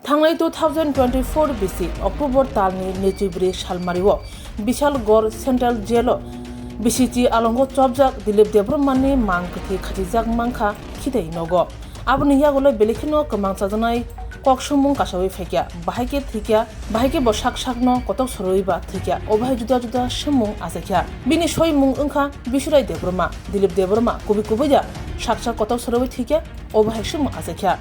थांनाय 2024 बिसि October तालनि 24 सालमारियाव बिशालगड़ central जेलाव बिसिटि आलंगो चबजाक दिलीप देब्रह्मानि मान कथि खाथिजाक मांखा खिदै नगो आबनि यागले बेलेखिनो कमां साजनाय कक्सुमुं कासावै फेकिया बाहायके बसाक साकनो कतक सरैबा थैकिया अबाहाय जुदा जुदा सुमुं आजाकिया बिनि सय मुं ओंखा बिसुराय देब्रमा दिलीप देब्रमा कुबि कुबैया साकसा कतक सरैबा थैकिया अबाहाय सुमुं आजाकिया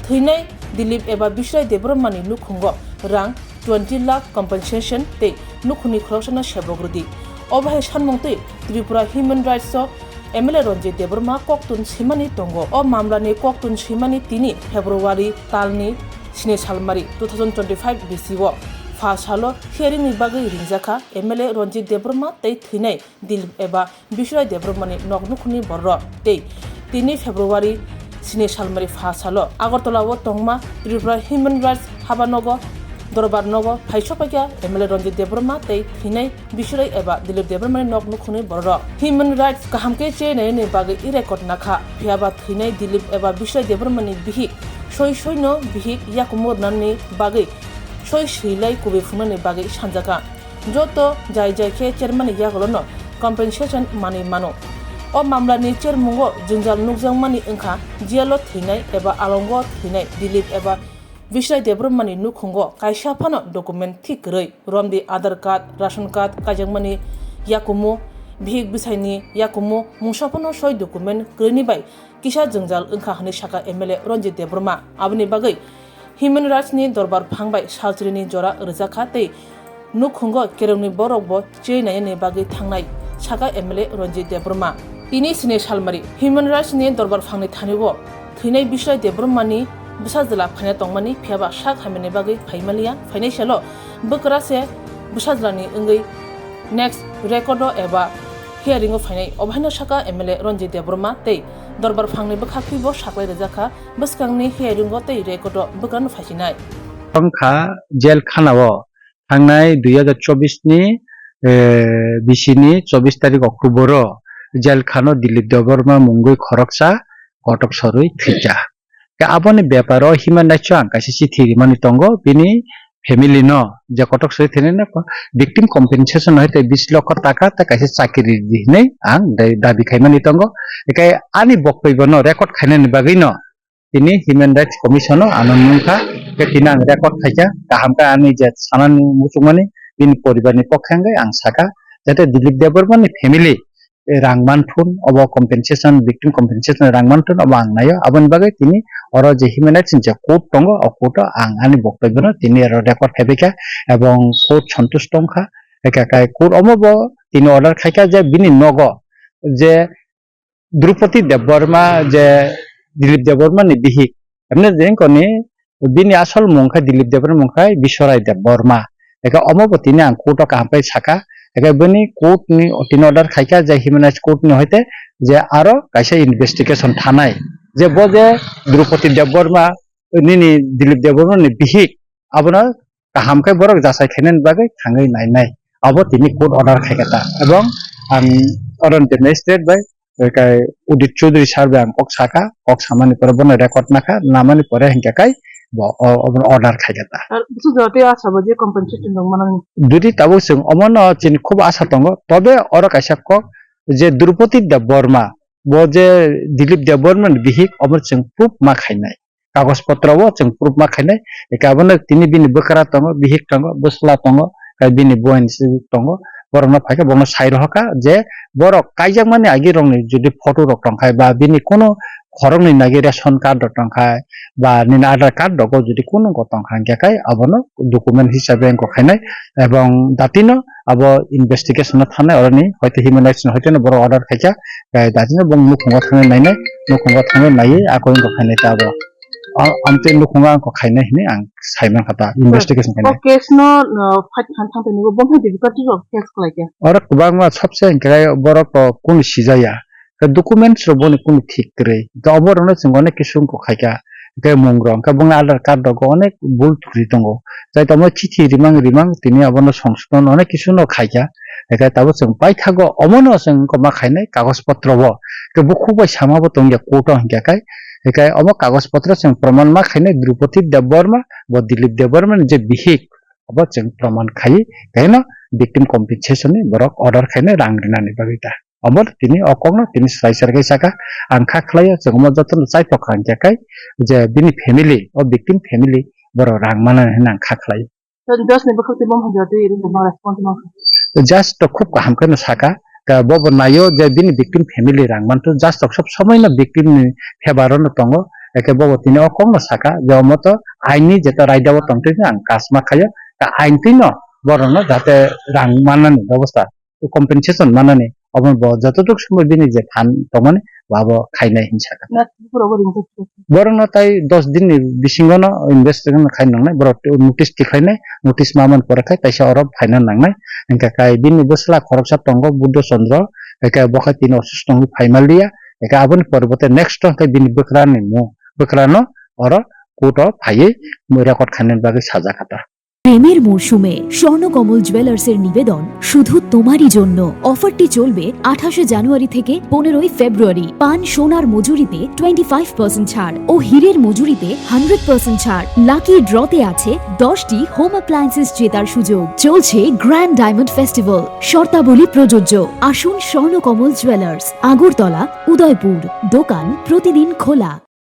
थैनाय दिलीप एबा बिसुराय देब्रह्मानि लुखुंगो रां 20 लाख कम्पेन्सेसन तै लुखुनि खरसना सेबग्रदि अबाहाय सानमुं तै Tripura human rights MLA Ranjit Debbarma कक्टुन सैमानि दंगो अ मामलानि कक्टुन सैमानि 3 फेब्रुवारि तालनि 7 सालमारि 2025 बिसिव फासालो हियरिंनि बागै रिंजाखा एमएलए रंजित देब्रमा तै थैनाय दिलीप एबा बिसुराय देब्रह्मानि नगनुखुनि बर्र तै 3 फेब्रुवारि 7 सालमारि फासालो आगरतलाव तंमा त्रिपुरा ह्यूमन राइट्स हाबानगो दरबार नगो फाइसपाकिया एमएलए रंजित देब्रमा तै थैनाय बिसुराय एबा दिलीप देब्रह्मानि नगनुखुनि बर्र ह्यूमन राइट्स काहामके चेनायनि बागै इ रेकर्ड नाखा फियाबा थैनाय दिलीप एबा बिसुराय देब्रह्मानि बिहिक सयनो बिहिक याकुमरनानि बागै सय सैलाय कुबे फुंनानि बागै सानजाका जतो जाय जायखे चेयरमैन यागलनो कम्पेन्सेसन मानि मानो अ मामलानि चेयरमुंगो जोंजाल नुकजांमानि ओंखा जियालो थैनाय एबा आलंगो थैनाय दिलीप एबा बिसुराय देब्रह्मानि नुखुंगो कायसाफानो डकुमेन्ट थिकरै रमदि आधार कार्ड राशन कार्ड कायजांमानि याकुमु बिहिक बिसायनि याकुमु मुंसाफानो सय डकुमेन्ट ग्रैनि बाय किसा जोंजाल ओंखा हनै साका एमएलए रंजित देब्रमा आबनि बागै ह्यूमन राइट्सनि दरबार फांबाय सालज्रिनि जरा रोजाखा तै नुखुंगो केरौनि बरकबो चेनायनि बागै थांनाय साका एमएलए रंजित देब्रमा इनि 7 सालमारि ह्यूमन राइट्सनि दरबार फांनि थानिवो थैनाय बिसुराय देब्रह्मानि बिसाजला फायना तंमानि फियाबा साक हामेनि बागै फाइमालिया फाइनायसेलो बकरासे बिसाजलानि ओंगै नेक्स्ट रेकर्ड एबा हियरिंग फाइनाय अबहायनो साका एमएलए रंजित देब्रमा तै दरबार फांनि बखाखिबो साकलाय रोजाखा बसकांनि हियरिंग तै रेकर्ड बकान फाइसिनाय पंखा जेल खानावो थांनाय 2024 नि बिसिनि 24 तारिख अक्टोबर जेल खानो दिलीप देब्रमा मुंगै खरकसा कटक सरुई थैजा आबनि व्यापार ह्यूमन राइट्स आं कासे चिठी रिमानि तंगो बिनि फैमिली न जे कटक सरुई थैने विक्टिम कम्पेन्सेसन हते 20 लाख टाका त कासे चाकरी दिनै आं दाबी खाइमानि तंगो एकाय आनि बकैबो न रेकर्ड खाइनानि बागै न तिनी ह्यूमन राइट्स कमिसन आनन्दखा तिना रेकर्ड खाइजा गाहामका आनि जे सानानि मुसुमानि बिनि परिबारनि पक्षांगै आं साका जाते दिलीप देब्रह्मानि फैमिली रांमानथुन अब कम्पेन्सेसन विक्टिम कम्पेन्सेसन रांमानथुन अब आं नायो आबनि बागै तिनी और जे ह्यूमन राइट्स जे कोर्ट दंगो अ कोर्ट आं आनि बक्तव्य न तिनी रेकर्ड खाइबेका एवं कोर्ट सन्तुष्ट दंखा एकाकाय कोर्ट अमबो तिनी अर्डार खाइका जे बिनि नगो जे द्रौपदी देब्रमा जे दिलीप देब्रह्मानि बिहिक हमने जेंकनि बिनि आसल मुंखा दिलीप देब्रमा मुंखा बिसुराय देब्रमा एका अमबो तिनी आं कोर्ट काहामpai साका एका बनि कोर्ट नि तिनी अर्डार खाइका जे ह्यूमन राइट्स कोर्ट नि होते जे आरो कायसे इन्वेस्टिगेशन थानाय जे बजे द्रौपदी देब्रमा निनि दिलीप देब्रमा नि बिहिक आबना काहामkai बरक जासाय खाइनानि बागै थाङै नायनाय आबो तिनी कोर्ट अर्डार खाइकाता एवं आं अरन मजिस्ट्रेट बाय एकाय उदित चौधरी सार बे आं कक साका कक सामानि पर बन रेकर्ड नाखा नामानि पर हिंकाय अर्डार खाइकाता बिसु जते आसाबो जे कम्पेन्सेसन दंमाननि दुदि ताबो जों अमन चिन खूब आशा दङ तबे अर कायसा कक जे द्रौपदी देब्रमा बो जे दिलीप देब्रमा बिहिक अमर जों प्रुफ मा खाइनाय कागज पत्रवो जों प्रुफ मा खाइनाय एकाबन तिनी बिनि बकरा दङ बिहिक दङ बसला दङ काय बिनि बयन दङ बरन फाइका बन साइ रहका जे बर कायजाक माने आगि रंनि जुदि फटो रक टंखाय बा बिनि कोनो खरंनि नागि रेशन कार्ड टंखाय बा निना आधार कार्ड दग जुदि कोनो गटंखाय केकाय अबन डकुमेन्ट हिसाबै अंक खाइनाय एवं दातिनो अब इन्वेस्टिगेशन थानाय अरनि हयतो ह्यूमन राइट्स हयतो बर अर्डार खाइका दातिनो बं मुखंगा थांनाय नायनाय मुखंगा थांनाय नायै आको अंक खाइनाय ताबो आमते मुखंगा अंक खाइनाय हिनि आं साइमान खाता इन्वेस्टिगेशन खाइनाय केस न फाइट खानथां निबो बम डिफिकाल्टी अफ केस लाइक और कुबांगमा सबसे इंक्राय बरक कुन सिजाया डकुमेन्ट्स रबोनि कुन ठीक करे तो अबरनो जोंगने किसुम को खाइका के मंग्रं का बंग आधार कार्ड दग अनेक बुल थुरि दंगो जाय तम चिठी रिमां तिनि अबनो संस्करण अनेक किसुनो खाइका एका ताबो जों पाइ थागो अमनो जों कमा खाइनाय कागज पत्रबो के बुखुबो सामाबो तंगिया कोर्ट हिंगाखाय একাই অব কাগজপত্র जों প্রমাণ মা খাইনে দ্রৌপদী দেববর্মা ব দিলীপ দেববর্মা যে বিহিক অব जों প্রমাণ খাই কাইনো victim compensation ni borok order khaine rang rinani bagita amor tini okongno tini sraisar kai saka angkha khlaya jomo joton chai pokang jakai je bini family o victim family boro rang mana hina angkha khlai Just ni bakal timom hajati ini memang respon timom. just to khub kaham kano saka ka bobo nayo je bini victim family rang man to just sob সময় na victim ni febarono tongo eke bobo tini okongno saka je omoto aini jeta raidabo tongte ang kasma khaya ka ain tino বরনো যাতে রাং মানানি ব্যবস্থা compensation মানানি অবন যতটুক সময় দিনে যে fun তমানে বাবা খাইনাই হিংসাকা বরনো তাই 10 দিন বিসিঙ্গন ইনভেস্টিগেশন খাইনাংনাই বড় নোটিস টিখাইনাই নোটিস মামান পরে খাই তাইসা অরব ফাইনাল নাংনাই এনকা কাই দিন বসলা খরকসা তঙ্গ বুদ্ধ চন্দ্র একা বখা তিন অসুস্থ ফাইমালিয়া একা আবন পরবতে নেক্সট কাই বিন বকরানি মো বকরানো অর কোট ফাইয়ে রেকর্ড খাইনান বাগে সাজা কাটা প্রেমের মরশুমে স্বর্ণকমল জুয়েলার্সের নিবেদন শুধু তোমারই জন্য। অফারটি চলবে 28 জানুয়ারি থেকে 15 ফেব্রুয়ারি। পান সোনার মজুরিতে 25% ছাড় ও হীরের মজুরিতে 100% ছাড়। লাকি ড্রতে আছে 10টি হোম অ্যাপ্লায়েন্সেস জেতার সুযোগ। চলছে গ্র্যান্ড ডায়মন্ড ফেস্টিভ্যাল, শর্তাবলী প্রযোজ্য। আসুন স্বর্ণকমল জুয়েলার্স, আগরতলা, উদয়পুর। দোকান প্রতিদিন খোলা।